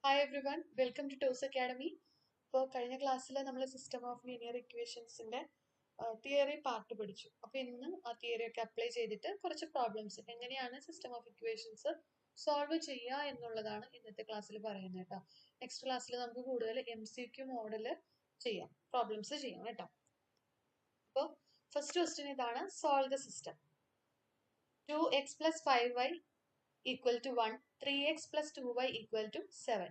Hi everyone, welcome to TOS Academy. ഇപ്പോൾ കഴിഞ്ഞ ക്ലാസ്സിൽ നമ്മൾ സിസ്റ്റം ഓഫ് ലീനിയർ ഇക്വേഷൻസിന്റെ തിയറി പാർട്ട് പഠിച്ചു. അപ്പോൾ ഇന്ന് ആ തിയറി ഒക്കെ അപ്ലൈ ചെയ്തിട്ട് കുറച്ച് പ്രോബ്ലംസ് എങ്ങനെയാണ് സിസ്റ്റം ഓഫ് ഇക്വേഷൻസ് സോൾവ് ചെയ്യുക എന്നുള്ളതാണ് ഇന്നത്തെ ക്ലാസ്സിൽ പറയുന്നത് കേട്ടോ. നെക്സ്റ്റ് ക്ലാസ്സിൽ നമുക്ക് കൂടുതൽ MCQ മോഡൽ ചെയ്യാം, പ്രോബ്ലംസ് ചെയ്യാം കേട്ടോ. അപ്പോൾ ഫസ്റ്റ് ക്വസ്റ്റ്യൻ ഇതാണ്, solve the system. 2x plus 5y equal to 1, 3x plus 2y equal to 7.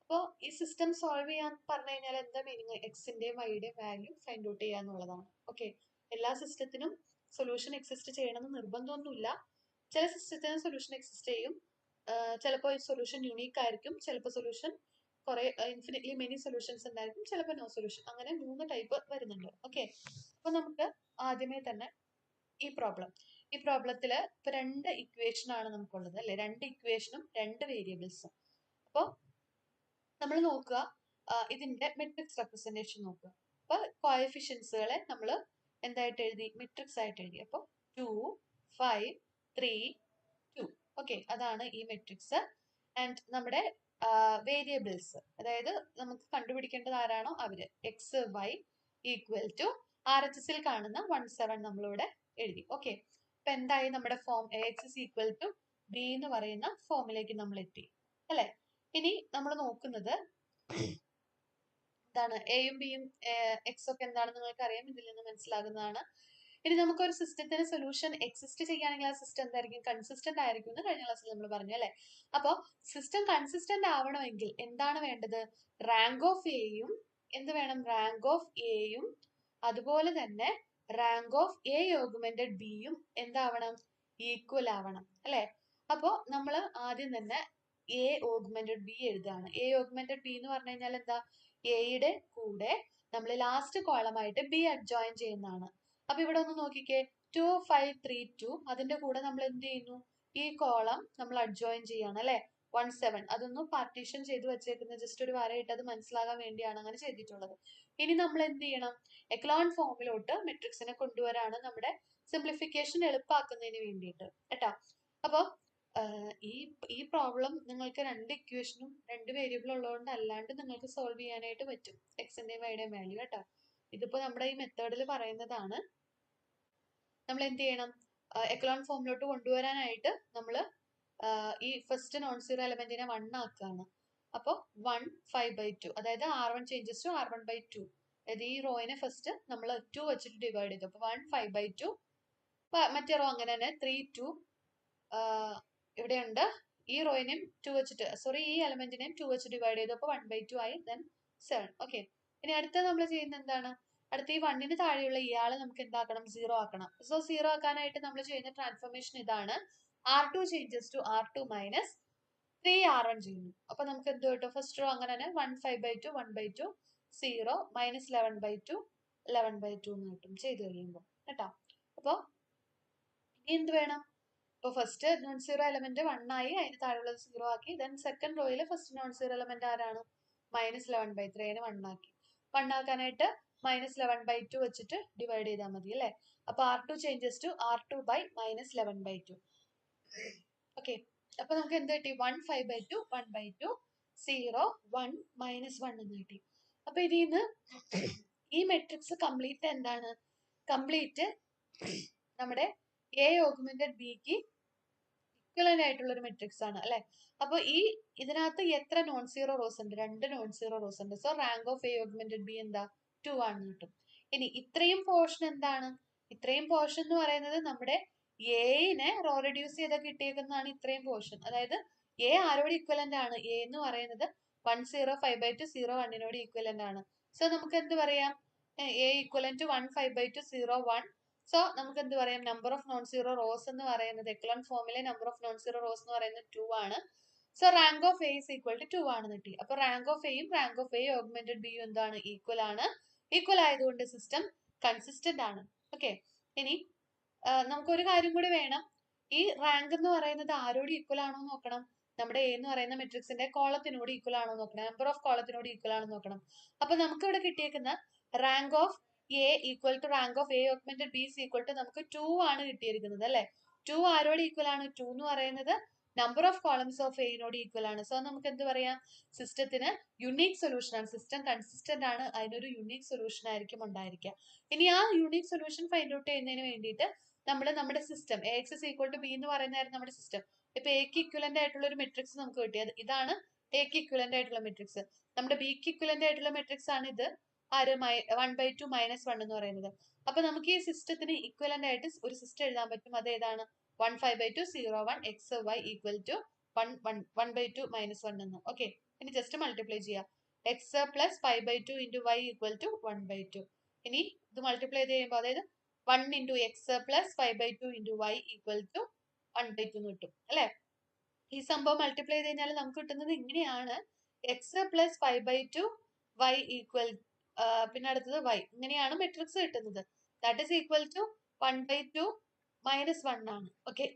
അപ്പോൾ ഈ സിസ്റ്റം സോൾവ് ചെയ്യാൻ പറഞ്ഞു കഴിഞ്ഞാൽ എന്താ മീനിങ്? എക്സിന്റെയും വൈയുടെയും വാല്യൂ ഫൈൻഡ് ഔട്ട് ചെയ്യുക എന്നുള്ളതാണ്. ഓക്കെ, എല്ലാ സിസ്റ്റത്തിനും സൊല്യൂഷൻ എക്സിസ്റ്റ് ചെയ്യണമെന്ന് നിർബന്ധമൊന്നുമില്ല. ചില സിസ്റ്റത്തിന് സൊല്യൂഷൻ എക്സിസ്റ്റ് ചെയ്യും, ചിലപ്പോൾ ഈ സൊല്യൂഷൻ യുണീക്ക് ആയിരിക്കും, ചിലപ്പോൾ സൊല്യൂഷൻ കുറെ ഇൻഫിനിറ്റ്ലി മെനി സൊല്യൂഷൻസ് ഉണ്ടായിരിക്കും, ചിലപ്പോൾ നോ സൊല്യൂഷൻ, അങ്ങനെ 3 ടൈപ്പ് വരുന്നുണ്ട്. ഓക്കെ, അപ്പൊ നമുക്ക് ആദ്യമേ തന്നെ ഈ പ്രോബ്ലത്തിൽ ഇപ്പൊ 2 ഇക്വേഷൻ ആണ് നമുക്കുള്ളത് അല്ലെ, 2 ഇക്വേഷനും 2 വേരിയബിൾസും. അപ്പോൾ നമ്മൾ നോക്കുക, ഇതിന്റെ മെട്രിക്സ് റെപ്രസെന്റേഷൻ നോക്കുക. അപ്പൊ കോഎഫിഷ്യൻസുകളെ നമ്മൾ എന്തായിട്ട് എഴുതി? മെട്രിക്സ് ആയിട്ട് എഴുതി. അപ്പോൾ 2, 5, 3, 2. ഓക്കെ, അതാണ് ഈ മെട്രിക്സ്. ആൻഡ് നമ്മുടെ വേരിയബിൾസ്, അതായത് നമുക്ക് കണ്ടുപിടിക്കേണ്ടത് ആരാണോ അവര്, x y equal to RHS കാണുന്ന 17 നമ്മളിവിടെ എഴുതി. ഓക്കെ, അപ്പൊ എന്തായി? നമ്മുടെ form AX is equal to B എന്ന് പറയുന്ന ഫോമിലേക്ക് നമ്മൾ എത്തി അല്ലെ. ഇനി നമ്മൾ നോക്കുന്നത് എന്താണ്? എയും ബിയും എക്സ് ഒക്കെ എന്താണെന്ന് നിങ്ങൾക്ക് അറിയാം, ഇതിൽ നിന്ന് മനസ്സിലാകുന്നതാണ്. ഇനി നമുക്കൊരു സിസ്റ്റത്തിന് സൊല്യൂഷൻ എക്സിസ്റ്റ് ചെയ്യുകയാണെങ്കിൽ ആ സിസ്റ്റം എന്തായിരിക്കും? കൺസിസ്റ്റന്റ് ആയിരിക്കും എന്ന് കഴിഞ്ഞ ക്ലാസ്സിൽ നമ്മൾ പറഞ്ഞു അല്ലെ. അപ്പോൾ സിസ്റ്റം കൺസിസ്റ്റന്റ് ആവണമെങ്കിൽ എന്താണ് വേണ്ടത്? റാങ്ക് ഓഫ് എയും എന്ത് വേണം? റാങ്ക് ഓഫ് എയും അതുപോലെ തന്നെ റാങ്ക് ഓഫ് എ ഓഗ്മെന്റഡ് ബിയും എന്താവണം? ഈക്വൽ ആവണം അല്ലെ. അപ്പോ നമ്മൾ ആദ്യം തന്നെ എ ഓഗ്മെന്റഡ് ബി എഴുതുകയാണ്. എ ഓഗ്മെന്റഡ് ബി എന്ന് പറഞ്ഞു കഴിഞ്ഞാൽ എന്താ? എയുടെ കൂടെ നമ്മൾ ലാസ്റ്റ് കോളമായിട്ട് ബി അഡ്ജോയിൻ ചെയ്യുന്നതാണ്. അപ്പൊ ഇവിടെ ഒന്ന് നോക്കിക്കേ, 2, 5, 3, 2. അതിന്റെ കൂടെ നമ്മൾ എന്ത് ചെയ്യുന്നു? ഈ കോളം നമ്മൾ അഡ്ജോയിൻ ചെയ്യാണ് അല്ലെ. 1, 7. അതൊന്നും പാർട്ടീഷൻ ചെയ്ത് വെച്ചേക്കുന്നത് ജസ്റ്റ് ഒരു വരയിട്ട് അത് മനസ്സിലാകാൻ വേണ്ടിയാണ് അങ്ങനെ ചെയ്തിട്ടുള്ളത്. ഇനി നമ്മൾ എന്ത് ചെയ്യണം? എക്ലോൺ ഫോമിലോട്ട് മെട്രിക്സിനെ കൊണ്ടുവരാണ് നമ്മുടെ സിംപ്ലിഫിക്കേഷൻ എളുപ്പമാക്കുന്നതിന് വേണ്ടിയിട്ട് കേട്ടോ. അപ്പൊ ഈ പ്രോബ്ലം നിങ്ങൾക്ക് 2 ഇക്വേഷനും 2 വേരിയബിൾ ഉള്ളതുകൊണ്ട് അല്ലാണ്ട് നിങ്ങൾക്ക് സോൾവ് ചെയ്യാനായിട്ട് പറ്റും, എക്സിന്റെയും വൈയുടെയും വാല്യൂ കേട്ടോ. ഇതിപ്പോ നമ്മുടെ ഈ മെത്തേഡിൽ പറയുന്നതാണ്. നമ്മൾ എന്ത് ചെയ്യണം? എക്ലോൺ ഫോമിലോട്ട് കൊണ്ടുവരാനായിട്ട് നമ്മൾ ഈ ഫസ്റ്റ് നോൺ സീറോ എലമെന്റിനെ 1 ആക്കുകയാണ്. അപ്പോൾ 1 5/2, അതായത് R1 ചേഞ്ചസ് ടു R1/2. അതായത് ഈ റോയിനെ ഫസ്റ്റ് നമ്മൾ 2 വെച്ചിട്ട് ഡിവൈഡ് ചെയ്തു. അപ്പൊ 1 5/2. മറ്റേ റോ അങ്ങനെ തന്നെ 3, 2 ഇവിടെയുണ്ട്. ഈ റോയിനെയും 2 വെച്ചിട്ട്, സോറി, ഈ എലമെന്റിനെയും 2 വെച്ച് ഡിവൈഡ് ചെയ്തു. അപ്പൊ 1/2 ആയി, ദെൻ 7. ഓക്കെ, ഇനി അടുത്ത നമ്മൾ ചെയ്യുന്ന എന്താണ്? അടുത്ത ഈ 1ന് താഴെയുള്ള ഇയാളെ നമുക്ക് എന്താക്കണം? 0 ആക്കണം. സോ 0 ആക്കാനായിട്ട് നമ്മൾ ചെയ്യുന്ന ട്രാൻസ്ഫോർമേഷൻ ഇതാണ്. R2 changes to R2 minus 3R1 ചെയ്യുന്നു. അപ്പൊ നമുക്ക് എന്ത് കിട്ടും? ഫസ്റ്റ് റോ അങ്ങനെ തന്നെ 1 5/2 1/2 0 മൈനസ് 11/2 11/2 എന്ന് കിട്ടും ചെയ്ത് കഴിയുമ്പോൾ കേട്ടോ. അപ്പൊ ഇനി എന്ത് വേണം? ഇപ്പൊ ഫസ്റ്റ് നോൺ സീറോ എലമെന്റ് 1 ആയി, അതിന് താഴെയുള്ളത് 0 ആക്കി. ദെൻ സെക്കൻഡ് റോയില് ഫസ്റ്റ് നോൺ സീറോ എലമെന്റ് ആരാണ്? മൈനസ് 11/3 അതിനെ 1 ആക്കി. 1 ആക്കാനായിട്ട് മൈനസ് 11/2 വെച്ചിട്ട് ഡിവൈഡ് ചെയ്താൽ മതി അല്ലെ. അപ്പൊ R2 changes to R2 by minus 11/2. Okay, അപ്പൊ നമുക്ക് എന്ത് കിട്ടി? 1 5/2 1/2 0 1 മൈനസ് 1 എന്ന് കിട്ടി. അപ്പൊ ഇതിൽ നിന്ന് ഈ മെട്രിക്സ് കംപ്ലീറ്റ് എന്താണ്? കംപ്ലീറ്റ് നമ്മുടെ എ ഓഗ്മെന്റഡ് ബിക്ക് ഇക്വലന്റ് ആയിട്ടുള്ള ഒരു മെട്രിക്സ് ആണ് അല്ലെ. അപ്പൊ ഇതിനകത്ത് എത്ര നോൺ സീറോ റോസ് ഉണ്ട്? 2 നോൺ സീറോ റോസ് ഉണ്ട്. So rank of A augmented B എന്താ? 2 ആണെന്ന് കിട്ടും. ഇനി ഇത്രയും പോർഷൻ എന്താണ്? ഇത്രയും പോർഷൻ എന്ന് പറയുന്നത് നമ്മുടെ എനെ റോ റെഡ്യൂസ് ചെയ്ത് കിട്ടിയേക്കുന്നതാണ് ഇത്രയും പോർഷൻ. അതായത് എ ആരോട് ഈക്വലന്റ് ആണ്? എ എന്ന് പറയുന്നത് 1 0 5/2 0 1നോട് ഈക്വലന്റ് ആണ്. സോ നമുക്ക് എന്ത് പറയാം? A equivalent to 1 5/2 0 1. സോ നമുക്ക് എന്ത് പറയാം? Number of non zero rows എന്ന് പറയുന്നത് എക്ലോൺ ഫോമിലെ number of non zero rows എന്ന് പറയുന്നത് 2 ആണ്. So rank of A is equal to 2 ആണെന്ന് കിട്ടി. അപ്പൊ റാങ്ക് ഓഫ് എയും റാങ്ക് ഓഫ് എ ഓഗ്മെന്റഡ് ബിയും എന്താണ്? ഈക്വൽ ആണ്. ഈക്വൽ ആയതുകൊണ്ട് സിസ്റ്റം കൺസിസ്റ്റന്റ് ആണ്. ഓക്കെ, ഇനി നമുക്കൊരു കാര്യം കൂടി വേണം. ഈ റാങ്ക് എന്ന് പറയുന്നത് ആരോട് ഈക്വൽ ആണോ നോക്കണം? നമ്മുടെ എ എന്ന് പറയുന്ന മെട്രിക്സിന്റെ കോളത്തിനോട് ഈക്വൽ ആണോ നോക്കണം, നമ്പർ ഓഫ് കോളത്തിനോട് ഈക്വൽ ആണോ നോക്കണം. അപ്പൊ നമുക്ക് ഇവിടെ കിട്ടിയേക്കുന്ന rank of A equal to rank of A augmented B equal to നമുക്ക് 2 ആണ് കിട്ടിയിരിക്കുന്നത് അല്ലെ. 2 ആരോട് ഈക്വൽ ആണ്? 2 എന്ന് പറയുന്നത് നമ്പർ ഓഫ് കോളംസ് ഓഫ് എയിനോട് ഈക്വൽ ആണ്. സോ നമുക്ക് എന്ത് പറയാം, സിസ്റ്റത്തിന് യുണീക് സൊല്യൂഷൻ ആണ്, സിസ്റ്റം കൺസിസ്റ്റന്റ് ആണ്, അതിനൊരു യുണീക് സൊല്യൂഷൻ ആയിരിക്കും ഉണ്ടായിരിക്കുക. ഇനി ആ യുണീക് സൊല്യൂഷൻ ഫൈൻഡ് ഔട്ട് ചെയ്യുന്നതിന് വേണ്ടിയിട്ട് നമ്മൾ നമ്മുടെ system A x is equal to B എന്ന് പറയുന്നതായിരുന്നു നമ്മുടെ സിസ്റ്റം. ഇപ്പൊ എക്ക് ഇക്വലന്റ് ആയിട്ടുള്ള ഒരു മെട്രിക്സ് നമുക്ക് കിട്ടിയത് ഇതാണ് എക്ക് ഇക്വലന്റ് ആയിട്ടുള്ള മെട്രിക്സ്. നമ്മുടെ ബിക്ക് ഇക്വലന്റ് ആയിട്ടുള്ള മെട്രിക്സ് ആണ് ഇത്, ആര് 1/2 - 1 എന്ന് പറയുന്നത്. അപ്പൊ നമുക്ക് ഈ സിസ്റ്റത്തിന് ഇക്വലന്റ് ആയിട്ട് ഒരു സിസ്റ്റം എഴുതാൻ പറ്റും. അത് ഏതാണ്, 1/5/2 0 1 x y ഈക്വൽ ടു 1/2 - 1 എന്ന്. ഓക്കെ, ഇനി ജസ്റ്റ് മൾട്ടിപ്ലൈ ചെയ്യാം. X plus 5/2 into y equal to 1/2. ഇനി ഇത് മൾട്ടിപ്ലൈ ചെയ്ത് കഴിയുമ്പോൾ അതായത് 1 into x plus 5/2 into y equal to 1/2 എന്ന് കിട്ടും അല്ലെ. ഈ സംഭവം മൾട്ടിപ്ലൈ ചെയ്ത് കഴിഞ്ഞാൽ നമുക്ക് കിട്ടുന്നത് ഇങ്ങനെയാണ്, എക്സ് പ്ലസ് 5/2 വൈ ഈക്വൽ, പിന്നെ അടുത്തത് വൈ, ഇങ്ങനെയാണ് മെട്രിക്സ് കിട്ടുന്നത്. ദാറ്റ് ഈസ് ഈക്വൽ ടു 1/2 - 1 ആണ്. ഓക്കെ,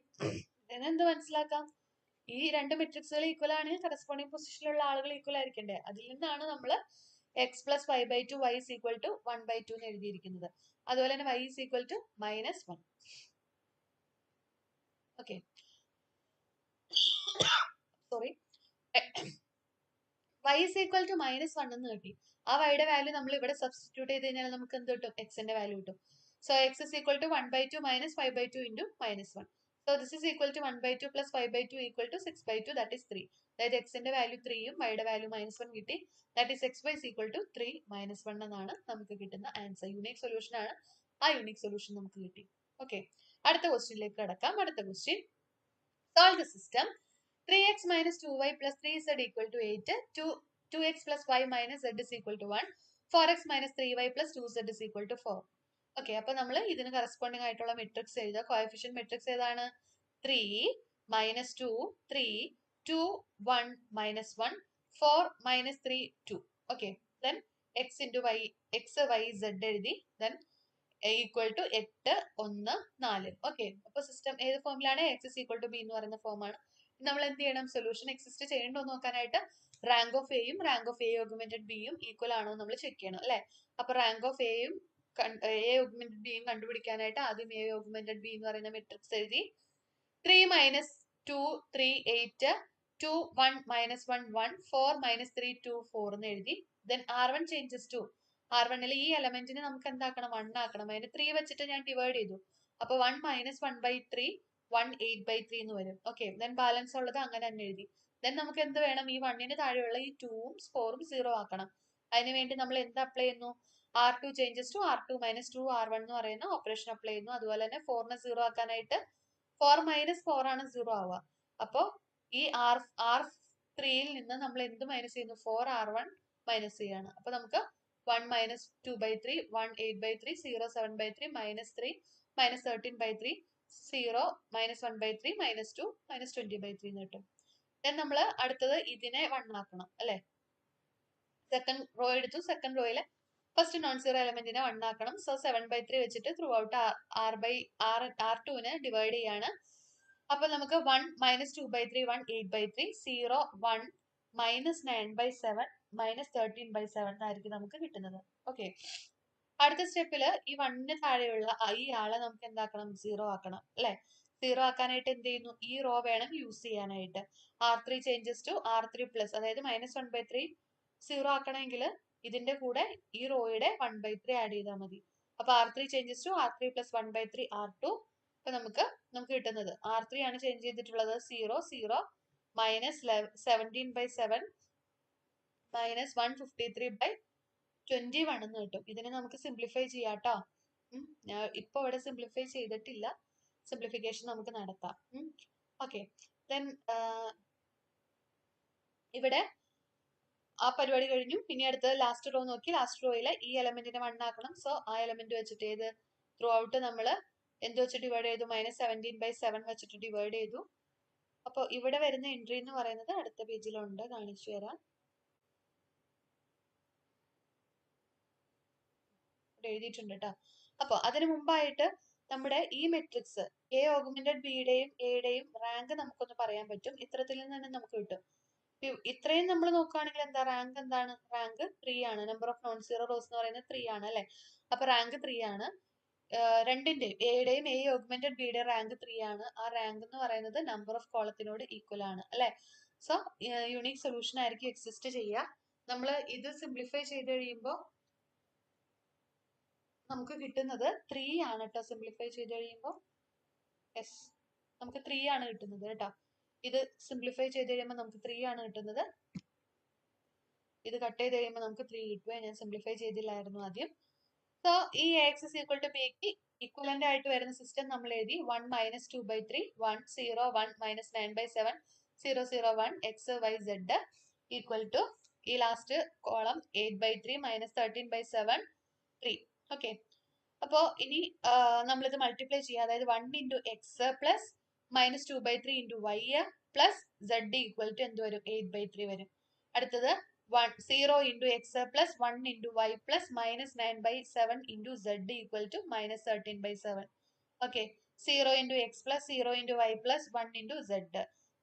ഇതിനെന്ത് മനസ്സിലാക്കാം, ഈ രണ്ട് മെട്രിക്സുകൾ ഈക്വൽ ആണെങ്കിൽ കറസ്പോണ്ടിങ് പൊസിഷനിലുള്ള ആളുകൾ ഈക്വൽ ആയിരിക്കണ്ടേ. അതിൽ നിന്നാണ് നമ്മൾ x plus 5/2 y is equal to 1/2 എന്ന് എഴുതിയിരിക്കുന്നത്. അതുപോലെ തന്നെ y is equal to -1. Okay, sorry, y is equal to -1 എന്ന് കിട്ടി. ആ വൈയുടെ വാല്യൂ നമ്മൾ ഇവിടെ സബ്സ്റ്റിറ്റ്യൂട്ട് ചെയ്ത് കഴിഞ്ഞാൽ നമുക്ക് എന്ത് കിട്ടും, എക്സിന്റെ വാല്യൂ കിട്ടും. So x is equal to 1/2 - 5/2 into -1. So this is equal to 1/2 plus 5/2 equal to 6/2, that is 3. അതായത് എക്സിന്റെ വാല്യൂ 3യും വൈയുടെ വാല്യൂ -1 കിട്ടി. That is x y is equal to 3 - 1 എന്നാണ് നമുക്ക് കിട്ടുന്ന ആൻസർ. യൂണിക് സൊല്യൂഷൻ ആണ്, ആ യൂണിക് സൊല്യൂഷൻ നമുക്ക് കിട്ടി. ഓക്കെ, അടുത്ത ക്വസ്റ്റ്യനിലേക്ക് കടക്കാം. അടുത്ത question, solve the system 3x minus 2y plus 3z equal to 8, 2x plus y minus z is equal to 1, 4x minus 3y plus 2z is equal to 4. Okay, അപ്പൊ നമ്മൾ ഇതിന് corresponding ആയിട്ടുള്ള മെട്രിക്സ് എഴുതുക. Coefficient matrix ഏതാണ്, 3 -2 3 2 1 -1 4 -3 2. Okay, then x into y, x y z എഴുതി, then equal to 8 1 4. Okay, അപ്പൊ system ഏത് ഫോമിലാണ്, x is equal to B എന്ന് പറയുന്ന ഫോമാണ്. നമ്മൾ എന്ത് ചെയ്യണം, സൊല്യൂഷൻ എക്സിസ്റ്റ് ചെയ്യണ്ടോ എന്ന് നോക്കാനായിട്ട് റാങ്ക് ഓഫ് എയും റാങ്ക് ഓഫ് എ ഓഗ്മെന്റഡ് ബിയും ഈക്വൽ ആണോ നമ്മൾ ചെക്ക് ചെയ്യണം അല്ലെ. അപ്പൊ റാങ്ക് ഓഫ് എയും എ ഓഗ്മെന്റഡ് ബിയും കണ്ടുപിടിക്കാനായിട്ട് ആദ്യം എ ഓഗ്മെന്റഡ് ബി എന്ന് പറയുന്ന മെട്രിക്സ് എഴുതി. 3 - 2 3 8 2 1 -1 1 4 -3 2 4 എന്ന് എഴുതി. ദെൻ R1 ചേഞ്ചസ് ടു R1ൽ ഈ എലമെന്റിന് നമുക്ക് എന്താക്കണം, 1 ആക്കണം. അതിന് 3 വെച്ചിട്ട് ഞാൻ ഡിവൈഡ് ചെയ്തു. അപ്പൊ 1 - 1/3 1 8/3 എന്ന് വരും. ഓക്കെ, ദെൻ ബാലൻസ് ഉള്ളത് അങ്ങനെ തന്നെ എഴുതി. ദെൻ നമുക്ക് എന്ത് വേണം, ഈ 1ന് താഴെയുള്ള ഈ 2ഉം 4ഉം 0 ആക്കണം. അതിനുവേണ്ടി നമ്മൾ എന്ത് അപ്ലൈ ചെയ്യുന്നു, R2 changes to R2 - 2 R1 എന്ന് പറയുന്ന ഓപ്പറേഷൻ അപ്ലൈ ചെയ്യുന്നു. അതുപോലെ തന്നെ 4നെ 0 ആക്കാനായിട്ട് 4 - 4 ആണ് 0 ആവുക. അപ്പൊ ഈ R3യിൽ നിന്ന് നമ്മൾ എന്ത് മൈനസ് ചെയ്യുന്നു, 4 R1 മൈനസ് ചെയ്യാണ്. അപ്പൊ നമുക്ക് 1 - 2/3 1 8/3 0 7/3 -3 -13/3 0 -1/3 -2 -20/3 എന്ന് കിട്ടും. ദെൻ നമ്മൾ അടുത്തത് ഇതിനെ 1 ആക്കണം അല്ലെ. സെക്കൻഡ് റോ എടുത്തു, സെക്കൻഡ് റോയില് ഫസ്റ്റ് നോൺ സീറോ എലമെന്റിനെ 1 ആക്കണം. സോ 7/3 വെച്ചിട്ട് ത്രൂ ഔട്ട് R2നെ ഡിവൈഡ് ചെയ്യാണ്. അപ്പൊ നമുക്ക് 1 - 2/3 1 8/3 0 1 -9/7 -13/7 എന്നായിരിക്കും നമുക്ക് കിട്ടുന്നത്. ഓക്കെ, അടുത്ത സ്റ്റെപ്പില് ഈ 1ന് താഴെയുള്ള ഈ ആളെ നമുക്ക് എന്താക്കണം, 0 ആക്കണം അല്ലെ. 0 ആക്കാനായിട്ട് എന്ത് ചെയ്യുന്നു, ഈ റോ വേണം യൂസ് ചെയ്യാനായിട്ട്. R3 changes to R3 plus, അതായത് -1/3 0 ആക്കണമെങ്കിൽ ഇതിന്റെ കൂടെ ഈ റോയുടെ 1/3 ആഡ് ചെയ്താൽ മതി. അപ്പൊ R3 changes to R3 plus 1/3 R2. അപ്പൊ നമുക്ക് കിട്ടുന്നത് R3 ആണ് ചേഞ്ച് ചെയ്തിട്ടുള്ളത്, 0 0 -17/7 -153/21 എന്ന് കിട്ടും. ഇതിനെ നമുക്ക് സിംപ്ലിഫൈ ചെയ്യാട്ടോ. ഞാൻ ഇപ്പൊ ഇവിടെ സിംപ്ലിഫൈ ചെയ്തിട്ടില്ല, സിംപ്ലിഫിക്കേഷൻ നമുക്ക് നടത്താം. ഓക്കെ, ദെൻ ഇവിടെ ആ പരിപാടി കഴിഞ്ഞു. പിന്നെ അടുത്തത് ലാസ്റ്റ് റോ നോക്കി, ലാസ്റ്റ് റോയിലെ ഈ എലമെന്റിനെ 1 ആക്കണം. സോ ആ എലമെന്റ് വെച്ചിട്ട് ഏത് ത്രൂ ഔട്ട് നമ്മൾ എന്ത് വെച്ച് ഡിവൈഡ് ചെയ്തു, -17/7 വെച്ചിട്ട് ഡിവൈഡ് ചെയ്തു. അപ്പൊ ഇവിടെ വരുന്ന എൻട്രി എന്ന് പറയുന്നത് അടുത്ത പേജിലുണ്ട്, കാണിച്ചു തരാം. എഴുതിയിട്ടുണ്ട് കേട്ടോ. അപ്പൊ അതിനു മുമ്പായിട്ട് നമ്മുടെ ഈ മെട്രിക്സ് എ ഓഗ്മെന്റഡ് ബിയുടെയും എയുടെയും റാങ്ക് നമുക്കൊന്ന് പറയാൻ പറ്റും. ഇത്തരത്തിൽ നിന്ന് നമുക്ക് കിട്ടും. ഇത്രയും നമ്മൾ നോക്കുകയാണെങ്കിൽ എന്താ റാങ്ക്, എന്താണ് റാങ്ക് 3 ആണ്. Number of non zero rows എന്ന് പറയുന്നത് 3 ആണ് അല്ലെ. അപ്പൊ റാങ്ക് 3 ആണ്. രണ്ടിന്റെയും എയുടെയും എ ഓഗ്മെന്റഡ് ബിയുടെ റാങ്ക് 3 ആണ്. ആ റാങ്ക് എന്ന് പറയുന്നത് നമ്പർ ഓഫ് കോളത്തിനോട് ഈക്വൽ ആണ് അല്ലെ. സോ യൂണിക് സൊല്യൂഷൻ ആയിരിക്കും എക്സിസ്റ്റ് ചെയ്യുക. നമ്മൾ ഇത് സിംപ്ലിഫൈ ചെയ്ത് കഴിയുമ്പോൾ നമുക്ക് കിട്ടുന്നത് 3 ആണ് കേട്ടോ. സിംപ്ലിഫൈ ചെയ്ത് കഴിയുമ്പോൾ യെസ് നമുക്ക് 3 ആണ് കിട്ടുന്നത് കേട്ടോ. ഇത് സിംപ്ലിഫൈ ചെയ്ത് കഴിയുമ്പോൾ നമുക്ക് 3 ആണ് കിട്ടുന്നത്. ഇത് കട്ട് ചെയ്ത് കഴിയുമ്പോൾ നമുക്ക് 3 കിട്ടുക. ഞാൻ സിംപ്ലിഫൈ ചെയ്തില്ലായിരുന്നു ആദ്യം. സോ ഈ AX is equal to Bക്ക് ഇക്വലന്റ് ആയിട്ട് വരുന്ന സിസ്റ്റം നമ്മൾ എഴുതി 1 minus 2 by 3 1 0 1 minus 9 by 7 0 0 1 x y z equal to ഈ last column 8 by 3 minus 13 by 7 3. Okay, അപ്പോ ഇനി നമ്മളിത് മൾട്ടിപ്ലൈ ചെയ്യുക. അതായത് 1 into x plus minus 2 by 3 into y പ്ലസ് z ഈക്വൽ ടു എന്ത് വരും? 8 by 3 വരും. അടുത്തത് 0 into x plus 1 into y plus minus 9 by 7 into z equal to minus 13 by 7. Okay, 0 into x plus 0 into y plus 1 into z.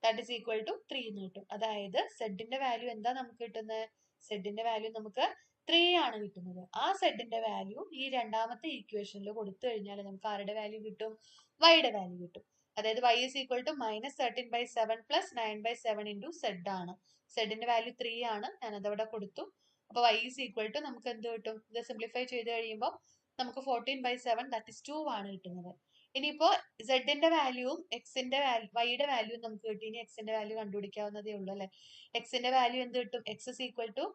That is equal to 3 എന്ന് കിട്ടും. അതായത് z-ന്റെ value എന്താ നമുക്ക് കിട്ടുന്നത്? z-ന്റെ വാല്യൂ നമുക്ക് 3 ആണ് കിട്ടുന്നത്. ആ z-ന്റെ വാല്യൂ ഈ രണ്ടാമത്തെ ഇക്വേഷനിൽ കൊടുത്തു കഴിഞ്ഞാൽ നമുക്ക് ആരുടെ വാല്യൂ കിട്ടും? y-യുടെ വാല്യൂ കിട്ടും. അതായത് y is equal to minus 13 by 7 plus 9 by 7 into z ആണ്. z-ന്റെ വാല്യൂ 3 ആണ്. ഞാൻ അതവിടെ കൊടുത്തു. അപ്പൊ y is equal to നമുക്ക് എന്ത് കിട്ടും? ഇത് സിംപ്ലിഫൈ ചെയ്ത് കഴിയുമ്പോൾ നമുക്ക് 14 by 7 that is 2 ആണ് കിട്ടുന്നത്. ഇനിയിപ്പോ z-ന്റെ വാല്യൂവും x-ന്റെ y-യുടെ വാല്യൂവും നമുക്ക് കിട്ടി. ഇനി x-ന്റെ വാല്യൂ കണ്ടുപിടിക്കാവുന്നതേ ഉള്ളൂ അല്ലെ. x-ന്റെ വാല്യൂ എന്ത് കിട്ടും? x is equal to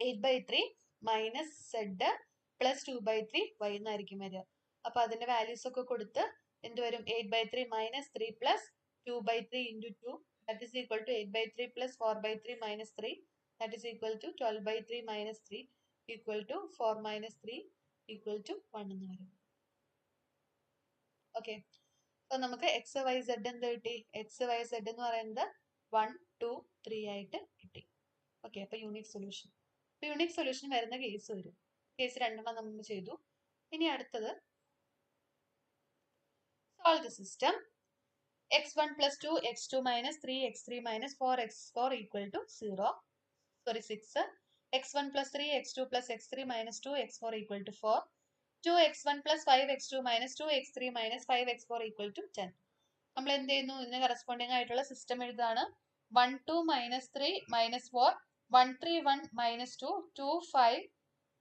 8 by 3 minus z plus 2 by 3 y എന്നായിരിക്കും വരിക. അപ്പൊ അതിന്റെ വാല്യൂസ് ഒക്കെ കൊടുത്ത് എന്ത് വരും? 8 by 3 minus 3 plus 2 by 3 into 2 that is equal to 8 by 3 plus 4 by 3 minus 3 that is equal to 12 by 3 minus 3 equal to 4 minus 3 equal to 1 എന്ന് വരും. ഓക്കെ, അപ്പൊ നമുക്ക് എക്സ് വൈ സെഡ് എന്ത് കിട്ടി? എക്സ് വൈ സെഡ് എന്ന് പറയുന്നത് 1 2 3 ആയിട്ട് കിട്ടി. ഓക്കെ, അപ്പൊ യൂണിക് സൊല്യൂഷൻ. അപ്പൊ യൂണിക് സൊല്യൂഷൻ വരുന്ന കേസ് വരും. കേസ് രണ്ടെണ്ണം നമ്മൾ ചെയ്തു. ഇനി അടുത്തത് solve the system. x1 plus 2 x2 minus 3 x3 minus 4 x4 equal to 0. Sorry 6. x1 plus 3 x2 plus x3 minus 2 x4 equal to 4. 2x1 plus 5 x2 minus 2 x3 minus 5 x4 equal to 10. നമ്മൾ എന്ത് ചെയ്യുന്നു? ഇതിന് corresponding ആയിട്ടുള്ള system എഴുതാണ്. 1 2 minus 3 minus 4 1 3 1 minus 2 2 5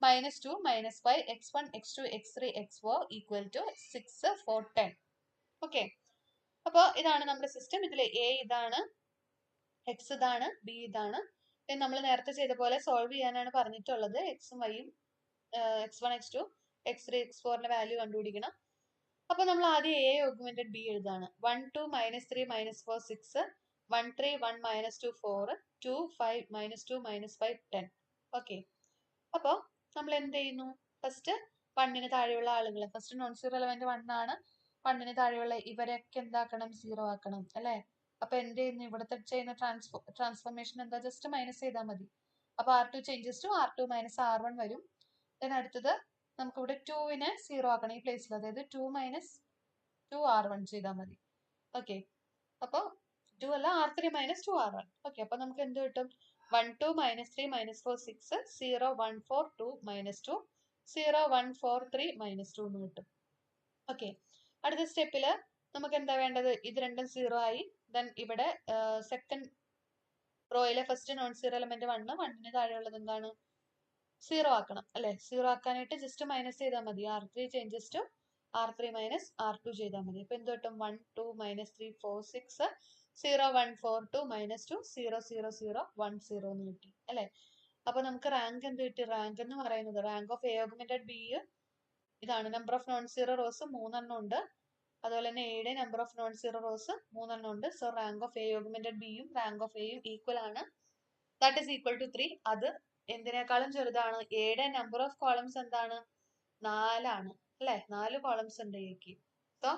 minus 2 minus 5 x1 x2 x3 x4 equal to 6 4 10. Okay, അപ്പൊ ഇതാണ് നമ്മുടെ system. ഇതിലെ A ഇതാണ്, എക്സ് ഇതാണ്, ബി ഇതാണ്. നമ്മൾ നേരത്തെ ചെയ്ത പോലെ സോൾവ് ചെയ്യാനാണ് പറഞ്ഞിട്ടുള്ളത്. എക്സും വൈയും x1 x2 x3 x4ന്റെ വാല്യൂ കണ്ടുപിടിക്കണം. അപ്പൊ നമ്മൾ ആദ്യം A augmented B എഴുതാണ്. 1 2 minus 3 minus 4 6 1 3 1 minus 2 4 2 5 minus 2 minus 5 10. Okay, അപ്പൊ നമ്മൾ എന്ത് ചെയ്യുന്നു? ഫസ്റ്റ് 1ന് താഴെയുള്ള ആളുകൾ, ഫസ്റ്റ് നോൺ സീറോ എലമെന്റ് 1 ആണ്. 1ന് താഴെയുള്ള ഇവരൊക്കെ എന്താക്കണം? 0 ആക്കണം അല്ലെ. അപ്പൊ എന്ത് ചെയ്യുന്നു? ഇവിടുത്തെ ചെയ്യുന്ന ട്രാൻസ്ഫോർമേഷൻ എന്താ? ജസ്റ്റ് മൈനസ് ചെയ്താൽ മതി. അപ്പൊ R2 changes to R2 minus R1 വരും. അടുത്തത് നമുക്ക് ഇവിടെ 2നെ 0 ആക്കണം ഈ പ്ലേസിൽ. അതായത് 2 മൈനസ് 2 R1 ചെയ്താൽ മതി. ഓക്കെ, അപ്പൊ 2 അല്ല R3 മൈനസ് 2 R1. ഓക്കെ, അപ്പൊ നമുക്ക് എന്ത് കിട്ടും? 1 2 minus 3 minus 4 6 0 1 4 2 minus 2 0 1 4 3 minus 2 എന്ന് കിട്ടും. ഓക്കെ, അടുത്ത സ്റ്റെപ്പില് നമുക്ക് എന്താ വേണ്ടത്? ഇത് രണ്ടും 0 ആയി. ദെൻ ഇവിടെ സെക്കൻഡ് റോയിലെ ഫസ്റ്റ് നോൺ സീറോ എലമെന്റ് 1 1ന് താഴെയുള്ളത് എന്താണ്? 0 ആക്കണം അല്ലെ. 0 ആക്കാനായിട്ട് ജസ്റ്റ് മൈനസ് ചെയ്താൽ മതി. R3 changes to R3 minus R2 ചെയ്താൽ മതി. അപ്പൊ എന്ത് കിട്ടും? 1 2 minus 3 4 6 0 1 4 2 minus 2 0 0 0 1 0 എന്ന് കിട്ടി അല്ലെ. അപ്പൊ നമുക്ക് റാങ്ക് എന്ത് കിട്ടി? റാങ്ക് എന്ന് പറയുന്നത് rank of A augmented B ഇതാണ്. Number of non zero rows 3 എണ്ണം ഉണ്ട്. അതുപോലെ തന്നെ എയുടെ number of non zero rows 3 എണ്ണം ഉണ്ട്. So rank of A augmented ബിയും റാങ്ക് ഓഫ് എയും ഈക്വൽ ആണ്. That is equal to 3. അത് എന്തിനേക്കാളും ചെറുതാണ്? എയുടെ നമ്പർ ഓഫ് കോളംസ് എന്താണ്? 4 ആണ് അല്ലെ. 4 കോളംസ് ഉണ്ട് എക്ക്. സോ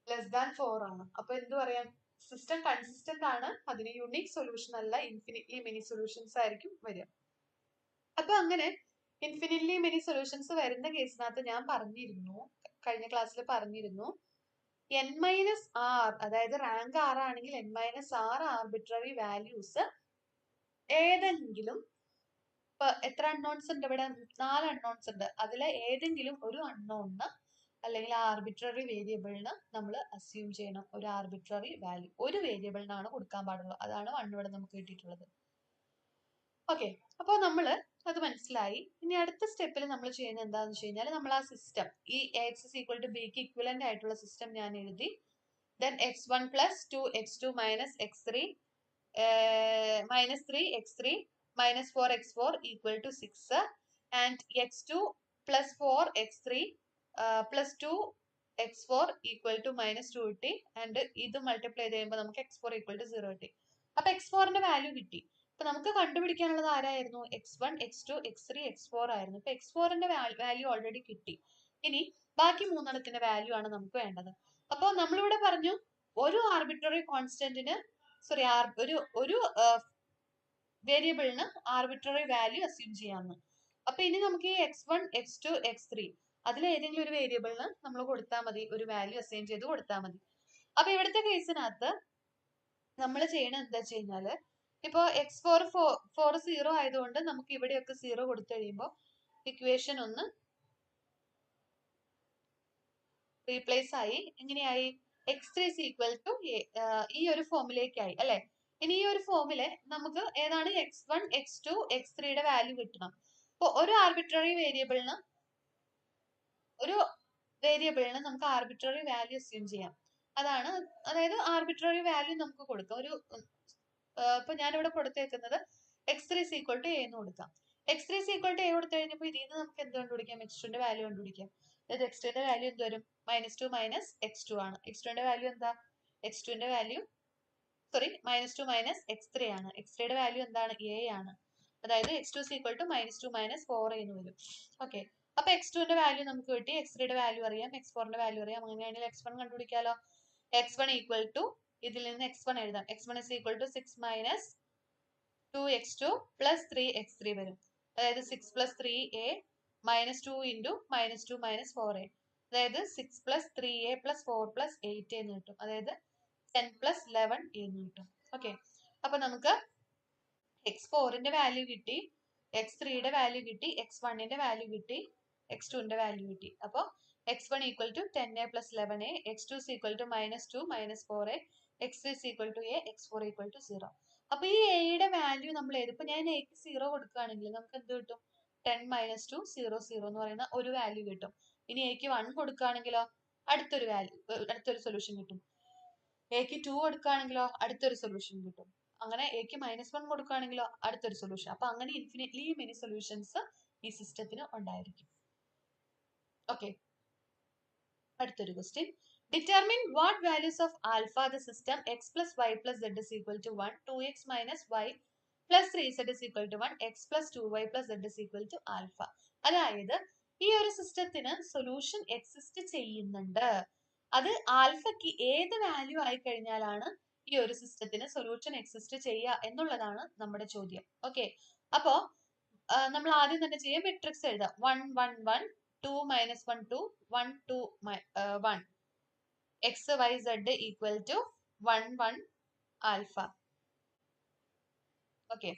ലെസ് ദാൻ 4 ആണ്. അപ്പൊ എന്ത് പറയാം? സിസ്റ്റം കൺസിസ്റ്റന്റ് ആണ്. അതിന് യുണീക് സൊല്യൂഷൻ അല്ല, ഇൻഫിനിറ്റ്ലി മെനി സൊല്യൂഷൻസ് ആയിരിക്കും വരിക. അപ്പൊ അങ്ങനെ ഇൻഫിനിറ്റ്ലി മെനി സൊല്യൂഷൻസ് വരുന്ന കേസിനകത്ത് ഞാൻ പറഞ്ഞിരുന്നു, കഴിഞ്ഞ ക്ലാസ്സിൽ പറഞ്ഞിരുന്നു, n മൈനസ് ആർ, അതായത് റാങ്ക് 6 ആണെങ്കിൽ n മൈനസ് 6 ആർബിട്രറി വാല്യൂസ് ഏതെങ്കിലും ഇപ്പൊ എത്ര അൺനോൺസ് ഉണ്ട് ഇവിടെ? 4 അൺനോൺസ് ഉണ്ട്. അതിലെ ഏതെങ്കിലും ഒരു അൺനോണിന് അല്ലെങ്കിൽ ആർബിട്രറി വേരിയബിളിന് നമ്മൾ അസ്യൂം ചെയ്യണം ഒരു ആർബിട്രറി വാല്യൂ. ഒരു വേരിയബിളിനാണ് കൊടുക്കാൻ പാടുള്ളൂ. അതാണ് 1 ഇവിടെ നമുക്ക് കിട്ടിയിട്ടുള്ളത്. ഓക്കെ, അപ്പോൾ നമ്മൾ അത് മനസ്സിലായി. ഇനി അടുത്ത സ്റ്റെപ്പിൽ നമ്മൾ ചെയ്യുന്നത് എന്താണെന്ന് വെച്ച് കഴിഞ്ഞാൽ നമ്മൾ ആ സിസ്റ്റം ഈ എക്സ് ഇസ് ഈക്വൽ ടു ബിക്ക് ഇക്വലന്റ് ആയിട്ടുള്ള സിസ്റ്റം ഞാൻ എഴുതി. Then x1 plus 2x2 minus x3 minus 3x3 minus 4x4 equal to 6 and x2 plus 4x3 plus 2x4 equal to minus 2 കിട്ടി. ആൻഡ് ഇത് മൾട്ടിപ്ലൈ ചെയ്യുമ്പോൾ നമുക്ക് x4 equal to 0 കിട്ടി. അപ്പൊ x4ന്റെ വാല്യൂ കിട്ടി. അപ്പൊ നമുക്ക് കണ്ടുപിടിക്കാനുള്ളത് ആരായിരുന്നു? x1 x2 x3 x4 ആയിരുന്നു. ഇപ്പൊ x4ന്റെ വാല്യൂ ഓൾറെഡി കിട്ടി. ഇനി ബാക്കി മൂന്നെണ്ണത്തിന്റെ വാല്യൂ ആണ് നമുക്ക് വേണ്ടത്. അപ്പോൾ നമ്മളിവിടെ പറഞ്ഞു ഒരു ആർബിട്രറി കോൺസ്റ്റന്റിന് സോറി ഒരു വേരിയബിളിന് ആർബിട്രറി വാല്യൂ അസ്യൂം ചെയ്യാമെന്ന്. അപ്പൊ ഇനി നമുക്ക് ഈ x1 x2 x3 അതിൽ ഏതെങ്കിലും ഒരു വേരിയബിളിന് നമ്മൾ കൊടുത്താൽ മതി, ഒരു വാല്യൂ അസൈൻ ചെയ്ത് കൊടുത്താൽ മതി. അപ്പൊ ഇവിടുത്തെ കേസിനകത്ത് നമ്മൾ ചെയ്യണത് എന്താ വെച്ച് കഴിഞ്ഞാല് ഇപ്പൊ x4 0 ആയതുകൊണ്ട് നമുക്ക് ഇവിടെയൊക്കെ 0 കൊടുത്തു കഴിയുമ്പോൾ ഇക്വേഷൻ ഒന്ന് റീപ്ലേസ് ആയി. എങ്ങനെയായി? x3 is equal to ഈ ഒരു ഫോമിലേക്കായി അല്ലെ. ഇനി ഈ ഒരു ഫോമില് നമുക്ക് ഏതാണ് x1 x2 x3യുടെ വാല്യൂ കിട്ടണം. അപ്പൊ ഒരു ആർബിട്രറി വേരിയബിളിന് നമുക്ക് ആർബിട്രറി വാല്യൂ അസ്യൂം ചെയ്യാം. അതായത് ആർബിട്രറി വാല്യൂ നമുക്ക് കൊടുക്കാം. ഇപ്പൊ ഞാനിവിടെ കൊടുത്തേക്കുന്നത് x3 is equal to a എന്ന് കൊടുക്കാം. x3 is equal to a കൊടുത്തു കഴിഞ്ഞപ്പോൾ ഇതിൽ നിന്ന് നമുക്ക് എന്ത് കണ്ടുപിടിക്കാം? x2ന്റെ വാല്യൂ കണ്ടുപിടിക്കാം. അതായത് x2ന്റെ വാല്യൂ എന്ത് വരും? -2 മൈനസ് x2 ആണ്. x2ന്റെ വാല്യൂ എന്താ? x2ന്റെ വാല്യൂ -2 മൈനസ് x3 ആണ്. x3യുടെ വാല്യൂ എന്താണ്? a ആണ്. അതായത് x2 is equal to -2 minus 4a എന്ന് വരും. ഓക്കെ, അപ്പൊ x2ന്റെ വാല്യൂ നമുക്ക് കിട്ടി. x3യുടെ വാല്യൂ അറിയാം, x4ന്റെ വാല്യൂ അറിയാം. അങ്ങനെയാണെങ്കിൽ x1 കണ്ടുപിടിക്കാലോ. x1 ഈക്വൽ ടു ഇതിൽ നിന്ന് x1 എഴുതാം. x1 is equal to 6 minus 2x2 plus 3x3 വരും. അതായത് 6 plus 3a minus 2 into -2 minus 4a. അതായത് 6 plus 3a plus 4 plus 8a എന്ന് കിട്ടും. അതായത് 10 പ്ലസ് 11a എന്ന് കിട്ടും. ഓക്കെ, അപ്പൊ നമുക്ക് x4ന്റെ വാല്യൂ കിട്ടി, x3യുടെ വാല്യൂ കിട്ടി, x1ന്റെ വാല്യൂ കിട്ടി, x2ന്റെ വാല്യൂ കിട്ടി. അപ്പൊ x1 equal to 10a plus 11a, x2 is equal to -2 minus 4a, x3 is equal to a, x4 equal to 0. അപ്പൊ ഈ എയുടെ വാല്യൂ നമ്മൾ ഇപ്പൊ ഞാൻ എക്ക് 0 കൊടുക്കുകയാണെങ്കിൽ നമുക്ക് എന്ത് കിട്ടും? 10 മൈനസ് 2 0 0 എന്ന് പറയുന്ന ഒരു വാല്യൂ കിട്ടും. ഇനി എക്ക് 1 കൊടുക്കുകയാണെങ്കിലോ അടുത്തൊരു സൊല്യൂഷൻ കിട്ടും. എക്ക് 2 കൊടുക്കുകയാണെങ്കിലോ അടുത്തൊരു സൊല്യൂഷൻ കിട്ടും. അങ്ങനെ എക്ക് -1 കൊടുക്കുകയാണെങ്കിലോ അടുത്തൊരു സൊല്യൂഷൻ. അപ്പൊ അങ്ങനെ ഇൻഫിനിറ്റ്ലി മെനി സൊല്യൂഷൻസ് ഈ സിസ്റ്റത്തിന് ഉണ്ടായിരിക്കും. ഓക്കെ, അടുത്തൊരു question. Determine what values of alpha the system x plus y plus z is equal to 1, 2x minus y plus 3z is equal to 1, x plus 2y plus z is equal to alpha. അതായത് ഈ ഒരു സിസ്റ്റത്തിന് solution exist ചെയ്യുന്നുണ്ട്. അത് ആൽഫയ്ക്ക് ഏത് value ആയി കഴിഞ്ഞാലാണ് ഈ ഒരു സിസ്റ്റത്തിന് സൊല്യൂഷൻ എക്സിസ്റ്റ് ചെയ്യുക എന്നുള്ളതാണ് നമ്മുടെ ചോദ്യം. ഓക്കെ, അപ്പോ നമ്മൾ ആദ്യം തന്നെ ചെയ്യാം. മെട്രിക്സ് എഴുതാം. 1 1 1 2 minus 1 2 1 2 1 x y z equal to 1 1 alpha. Okay,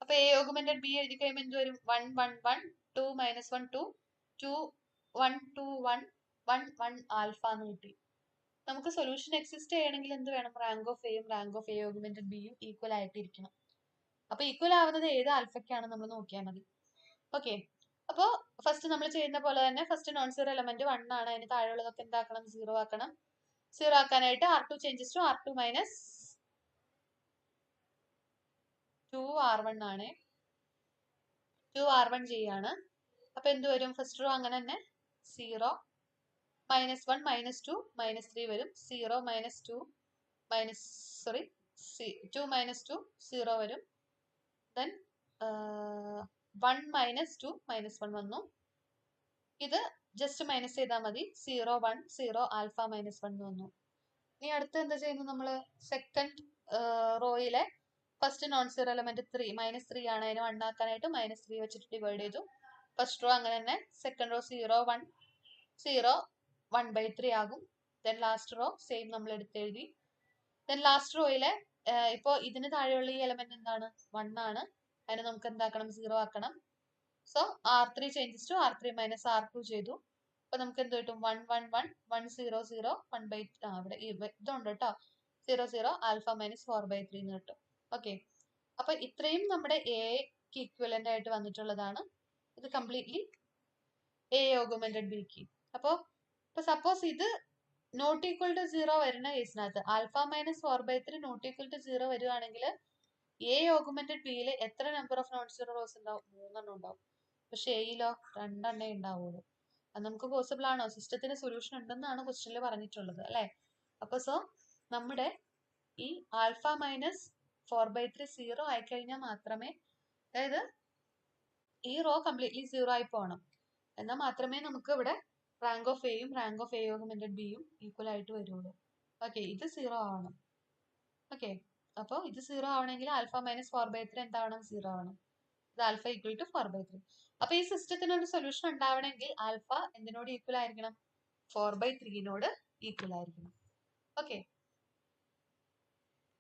അപ്പൊ a augmented b എഴുതി കഴിയുമ്പോൾ എന്ത് വരും? 1 1 1 2 minus 1 2 2 1 2 1 1 1 ആൽഫ എന്ന് കിട്ടി. നമുക്ക് സൊല്യൂഷൻ എക്സിസ്റ്റ് ചെയ്യണമെങ്കിൽ എന്ത് വേണം? റാങ്ക് ഓഫ് എയും rank of a augmented b യും ഈക്വൽ ആയിട്ടിരിക്കണം. അപ്പൊ ഈക്വൽ ആവുന്നത് ഏത് ആൽഫയ്ക്കാണ് നമ്മൾ നോക്കിയാൽ മതി. ഓക്കെ, അപ്പോ ഫസ്റ്റ് നമ്മൾ ചെയ്യുന്ന പോലെ തന്നെ ഫസ്റ്റ് നോൺ സീറോ എലമെന്റ് 1 ആണ്. അതിന് താഴെയുള്ളതൊക്കെ എന്താക്കണം? 0 ആക്കണം. 0 ആക്കാനായിട്ട് r2 changes to r2 minus 2r1 ആണ്. 2r1 ചെയ്യാണ്. അപ്പൊ എന്ത് വരും? ഫസ്റ്റ് റോ അങ്ങനെ തന്നെ 0 -1 -2 -3 വരും. 0 -2 2 -2 0 വരും. ദെൻ 1 -2 -1 വന്നു. ഇത് ജസ്റ്റ് മൈനസ് ചെയ്താൽ മതി. 0 1 0 ആൽഫ -1 വന്നു. ഇനി അടുത്ത് എന്താ ചെയ്യുന്നത്? നമ്മള് സെക്കൻഡ് റോയിലെ ഫസ്റ്റ് നോൺ സീറോ എലമെന്റ് -3 ആണ്. അതിനെ 1 ആക്കാനായിട്ട് -3 വെച്ചിട്ട് ഡിവൈഡ് ചെയ്തു. ഫസ്റ്റ് റോ അങ്ങനെ തന്നെ. സെക്കൻഡ് റോ 0 1 0 1/3 ആകും. ദെൻ ലാസ്റ്റ് റോ സെയിം നമ്മൾ എടുത്തെഴുതി. ദെൻ ലാസ്റ്റ് റോയിലെ ഇപ്പോ ഇതിന് താഴെയുള്ള ഈ എലമെന്റ് എന്താണ്? 1 ആണ്. അതിനെ നമുക്ക് എന്താക്കണം, 0 ആക്കണം. So R3 changes to R3 minus R2 ചെയ്തു. അപ്പൊ നമുക്ക് എന്ത് കിട്ടും, 1 1 1 1 0 0 1 ബൈ ഇവിടെ ഇതുണ്ട് കേട്ടോ, 0 0 ആൽഫ മൈനസ് 4/3 എന്ന് കിട്ടും. ഓക്കെ, അപ്പൊ ഇത്രയും നമ്മുടെ എക്ക് ഇക്വലന്റ് ആയിട്ട് വന്നിട്ടുള്ളതാണ്. ഇത് കംപ്ലീറ്റ്ലി എ ഓഗ്മെന്റഡ് ബിക്ക്. അപ്പൊ സപ്പോസ് ഇത് നോട്ട് ഈക്വൽ ടു 0 വരുന്ന കേസിനകത്ത് alpha minus 4/3 not equal to 0 വരുവാണെങ്കിൽ എ ഓഗ്മെന്റഡ് ബിയിൽ എത്ര number of non zero rows ഉണ്ടാവും? 3 ഉണ്ടാവും. പക്ഷെ എയിലോ 2 ഉണ്ടാവുള്ളൂ. അത് നമുക്ക് പോസിബിൾ ആണോ? സിസ്റ്റത്തിന് സൊല്യൂഷൻ ഉണ്ടെന്നാണ് ക്വസ്റ്റ്യനിൽ പറഞ്ഞിട്ടുള്ളത് അല്ലെ. അപ്പൊ സോ നമ്മുടെ ഈ ആൽഫ മൈനസ് 4/3 0 ആയിക്കഴിഞ്ഞാൽ മാത്രമേ, അതായത് ഈ റോ കംപ്ലീറ്റ്ലി 0 ആയി പോകണം, എന്നാൽ മാത്രമേ നമുക്ക് ഇവിടെ റാങ്ക് ഓഫ് എയും റാങ്ക് ഓഫ് എ ഓഗ്മെന്റഡ് ബിയും ഈക്വൽ ആയിട്ട് വരുള്ളൂ. ഓക്കെ, ഇത് 0 ആവണം. ഓക്കെ, അപ്പോൾ ഇത് 0 ആവണമെങ്കിൽ ആൽഫ മൈനസ് 4/3 എന്താവണം? 0 ആവണം. ഇത് ആൽഫ ഈക്വൽ ടു 4/3. അപ്പൊ ഈ സിസ്റ്റത്തിന് ഒരു സൊല്യൂഷൻ ഉണ്ടാവണമെങ്കിൽ ആൽഫ എന്തിനോട് ഈക്വൽ ആയിരിക്കണം? 4/3നോട് ഈക്വൽ ആയിരിക്കണം. Okay,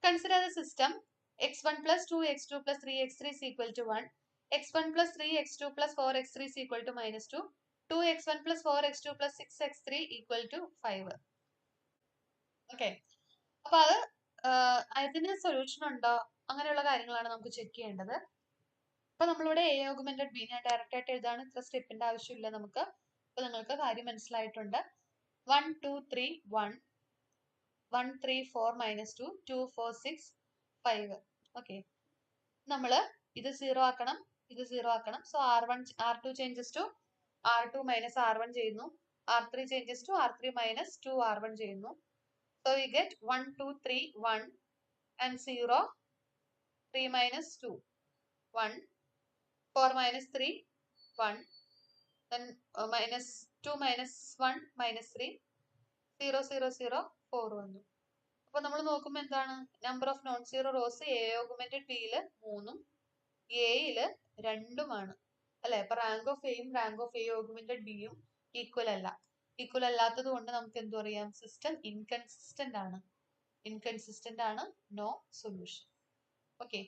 consider the system x1 plus 2x2 plus 3x3 is equal to 1, x1 plus 3x2 plus 4x3 is equal to minus 2, 2x1 plus 4x2 plus 6x3 equal to 5. Okay, അപ്പൊ അത് അതിന് solution ഉണ്ടോ അങ്ങനെയുള്ള കാര്യങ്ങളാണ് നമുക്ക് check ചെയ്യേണ്ടത്. അപ്പൊ നമ്മളിവിടെ എ ഓഗ്മെന്റഡ് ബി ഞാൻ ഡയറക്റ്റ് ആയിട്ട് എഴുതാണ്, ഇത്ര സ്റ്റെപ്പിന്റെ ആവശ്യമില്ല നമുക്ക്. അപ്പൊ നിങ്ങൾക്ക് കാര്യം മനസ്സിലായിട്ടുണ്ട്. 1 2 3 1 1 3 4 minus 2 2 4 6 5. ഓക്കെ, നമ്മള് ഇത് 0 ആക്കണം, ഇത് 0 ആക്കണം. So R2 changes to R2 minus R1 ചെയ്യുന്നു, R3 changes to R3 minus 2 R1 ചെയ്യുന്നു. So we get 1 2 3 1 and 0 3 minus 2 1 4 minus 3 1 then minus 2 minus 1 minus 3 0 0 0 4 വന്നു. അപ്പൊ നമ്മൾ നോക്കുമ്പോൾ എന്താണ്, number of non zero rows A augmented ബിയില് 3ഉം എയില് 2ഉമാണ് അല്ലെ. അപ്പൊ റാങ്ക് ഓഫ് എയും റാങ്ക് ഓഫ് എ ഓഗ്മെന്റഡ് ബിയും ഈക്വൽ അല്ല. ഈക്വൽ അല്ലാത്തത് കൊണ്ട് നമുക്ക് എന്ത് പറയാം, സിസ്റ്റം ഇൻകൺസിസ്റ്റന്റ് ആണ്. ഇൻകൺസിസ്റ്റന്റ് ആണ്, നോ സൊല്യൂഷൻ. ഓക്കെ.